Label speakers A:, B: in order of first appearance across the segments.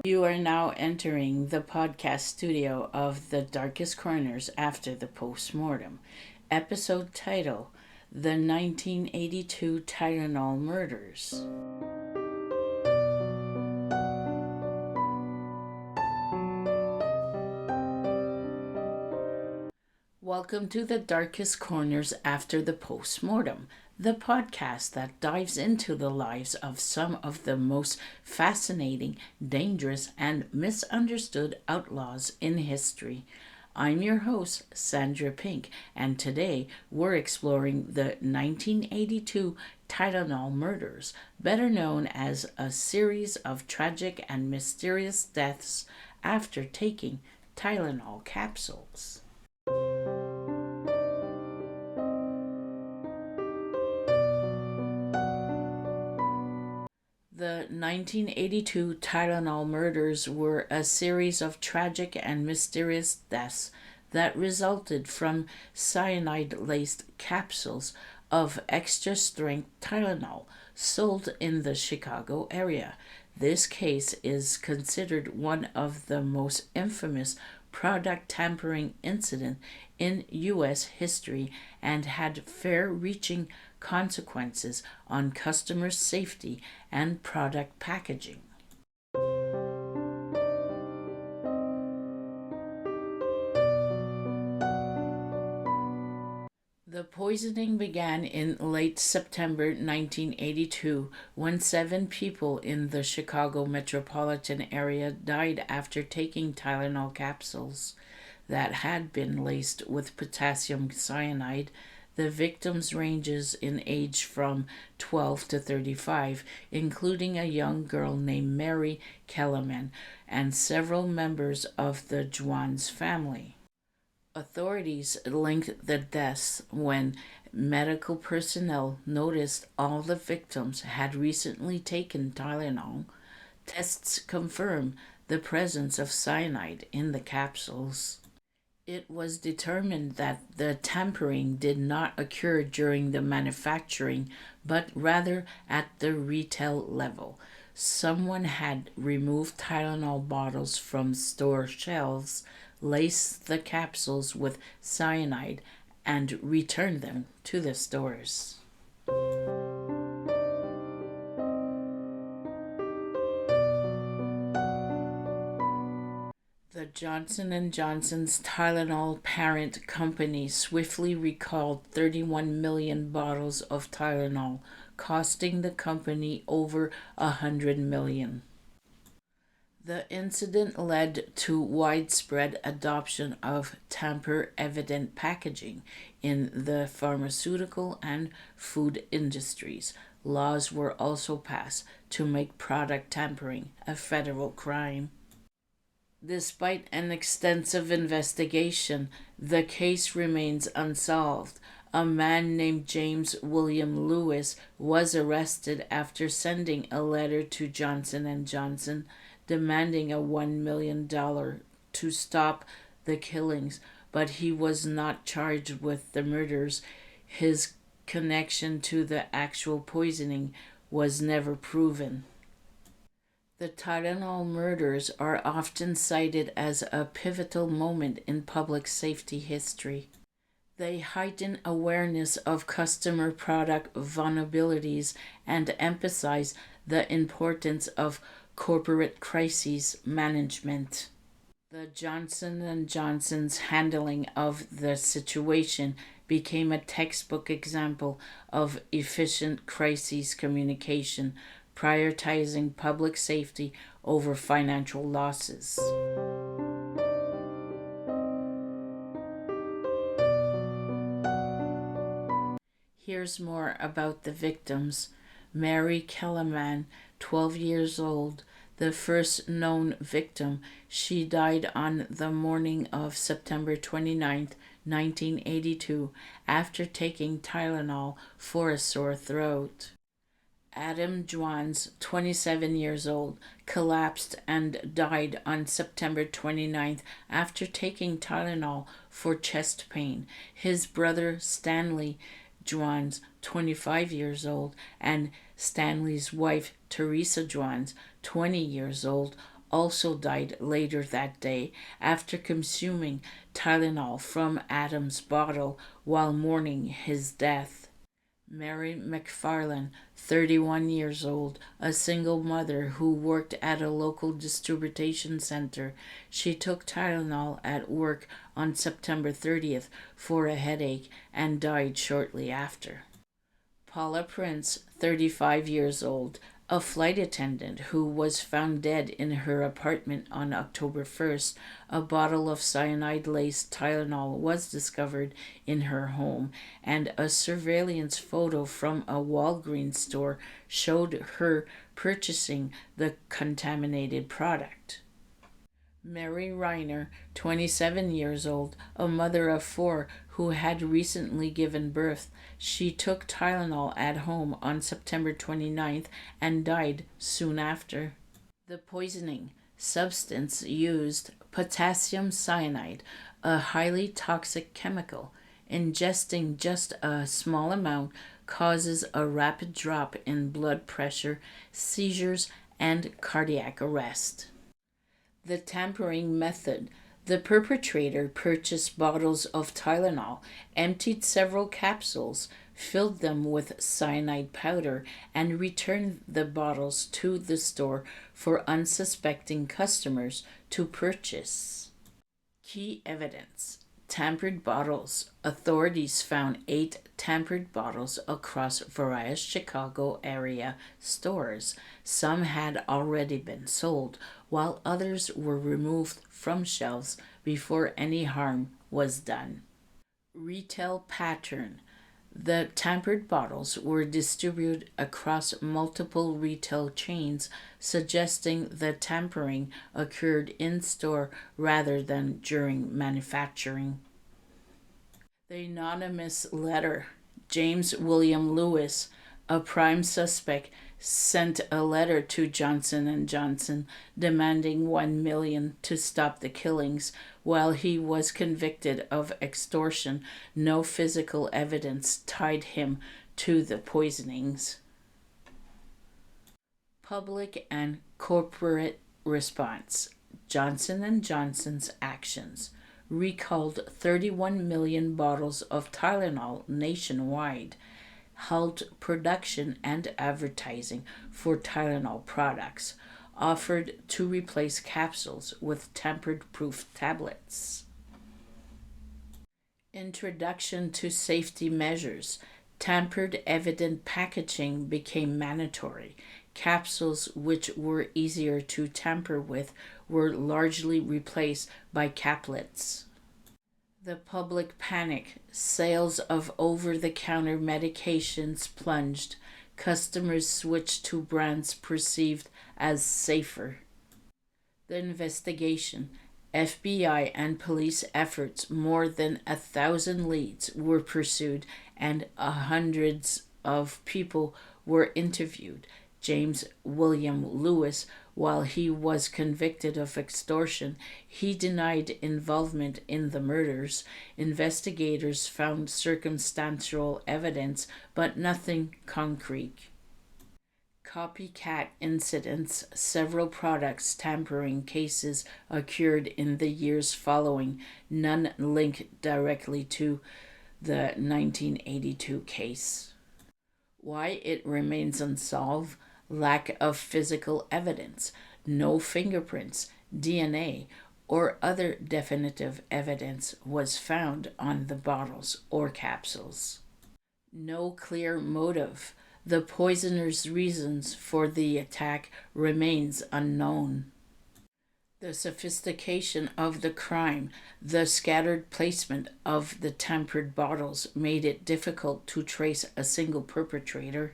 A: You are now entering the podcast studio of The Darkest Corners After the Postmortem. Episode title: The 1982 Tylenol Murders. Welcome to The Darkest Corners After the Postmortem, the podcast that dives into the lives of some of the most fascinating, dangerous, and misunderstood outlaws in history. I'm your host, Sandra Pink, and today we're exploring the 1982 Tylenol murders, better known as a series of tragic and mysterious deaths after taking Tylenol capsules. The 1982 Tylenol murders were a series of tragic and mysterious deaths that resulted from cyanide-laced capsules of extra-strength Tylenol sold in the Chicago area. This case is considered one of the most infamous product tampering incident in U.S. history and had far-reaching consequences on customer safety and product packaging. The poisoning began in late September 1982 when 7 people in the Chicago metropolitan area died after taking Tylenol capsules that had been laced with potassium cyanide. The victims ranges in age from 12 to 35, including a young girl named Mary Kellerman and several members of the Juan's family. Authorities linked the deaths when medical personnel noticed all the victims had recently taken Tylenol. Tests confirmed the presence of cyanide in the capsules. It was determined that the tampering did not occur during the manufacturing, but rather at the retail level. Someone had removed Tylenol bottles from store shelves, laced the capsules with cyanide, and returned them to the stores. The Johnson & Johnson's Tylenol parent company swiftly recalled 31 million bottles of Tylenol, costing the company over $100 million. The incident led to widespread adoption of tamper-evident packaging in the pharmaceutical and food industries. Laws were also passed to make product tampering a federal crime. Despite an extensive investigation, the case remains unsolved. A man named James William Lewis was arrested after sending a letter to Johnson & Johnson demanding a $1 million to stop the killings, but he was not charged with the murders. His connection to the actual poisoning was never proven. The Tylenol murders are often cited as a pivotal moment in public safety history. They heighten awareness of customer product vulnerabilities and emphasize the importance of corporate crisis management. The Johnson & Johnson's handling of the situation became a textbook example of efficient crisis communication, prioritizing public safety over financial losses. Here's more about the victims. Mary Kellerman, 12 years old, the first known victim. She died on the morning of September 29, 1982, after taking Tylenol for a sore throat. Adam Juans, 27 years old, collapsed and died on September 29th after taking Tylenol for chest pain. His brother Stanley Juans, 25 years old, and Stanley's wife Teresa Juans, 20 years old, also died later that day after consuming Tylenol from Adam's bottle while mourning his death. Mary McFarland, 31 years old, a single mother who worked at a local distribution center. She took Tylenol at work on September 30th for a headache and died shortly after. Paula Prince, 35 years old, a flight attendant who was found dead in her apartment on October 1st. A bottle of cyanide-laced Tylenol was discovered in her home, and a surveillance photo from a Walgreens store showed her purchasing the contaminated product. Mary Reiner, 27 years old, a mother of four who had recently given birth. She took Tylenol at home on September 29th and died soon after. The poisoning substance used potassium cyanide, a highly toxic chemical. Ingesting just a small amount causes a rapid drop in blood pressure, seizures, and cardiac arrest. The tampering method. The perpetrator purchased bottles of Tylenol, emptied several capsules, filled them with cyanide powder, and returned the bottles to the store for unsuspecting customers to purchase. Key evidence. Tampered bottles. Authorities found 8 tampered bottles across various Chicago area stores. Some had already been sold, while others were removed from shelves before any harm was done. Retail pattern. The tampered bottles were distributed across multiple retail chains, suggesting the tampering occurred in-store rather than during manufacturing. The anonymous letter. James William Lewis, a prime suspect, sent a letter to Johnson & Johnson demanding $1 million to stop the killings. While he was convicted of extortion, no physical evidence tied him to the poisonings. Public and corporate response. Johnson & Johnson's actions recalled 31 million bottles of Tylenol nationwide, halt production and advertising for Tylenol products, offered to replace capsules with tampered-proof tablets. Introduction to safety measures. Tampered evident packaging became mandatory. Capsules which were easier to tamper with were largely replaced by caplets. The public panic. Sales of over-the-counter medications plunged. Customers switched to brands perceived as safer. The investigation. FBI and police efforts. More than 1,000 leads were pursued and hundreds of people were interviewed. James William Lewis, while he was convicted of extortion, he denied involvement in the murders. Investigators found circumstantial evidence, but nothing concrete. Copycat incidents. Several products tampering cases occurred in the years following, none linked directly to the 1982 case. Why it remains unsolved? Lack of physical evidence, no fingerprints, DNA, or other definitive evidence was found on the bottles or capsules. No clear motive. The poisoner's reasons for the attack remains unknown. The sophistication of the crime, the scattered placement of the tampered bottles made it difficult to trace a single perpetrator.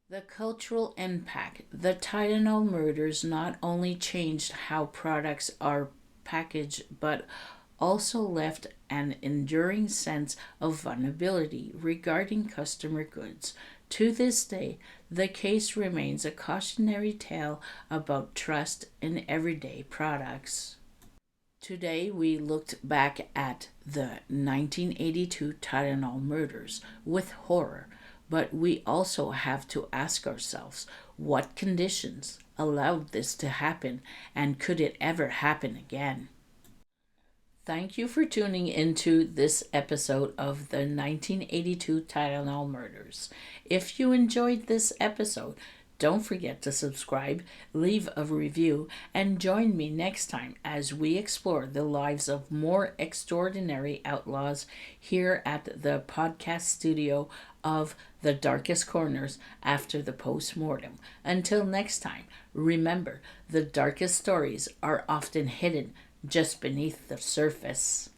A: The cultural impact. The Tylenol murders not only changed how products are packaged, but also left an enduring sense of vulnerability regarding customer goods. To this day, the case remains a cautionary tale about trust in everyday products. Today, we looked back at the 1982 Tylenol murders with horror. But we also have to ask ourselves, What conditions allowed this to happen, and could it ever happen again? Thank you for tuning into this episode of the 1982 Tylenol murders. If you enjoyed this episode, don't forget to subscribe, leave a review, and join me next time as we explore the lives of more extraordinary outlaws here at the podcast studio of The Darkest Corners after the postmortem. Until next time, remember, the darkest stories are often hidden just beneath the surface.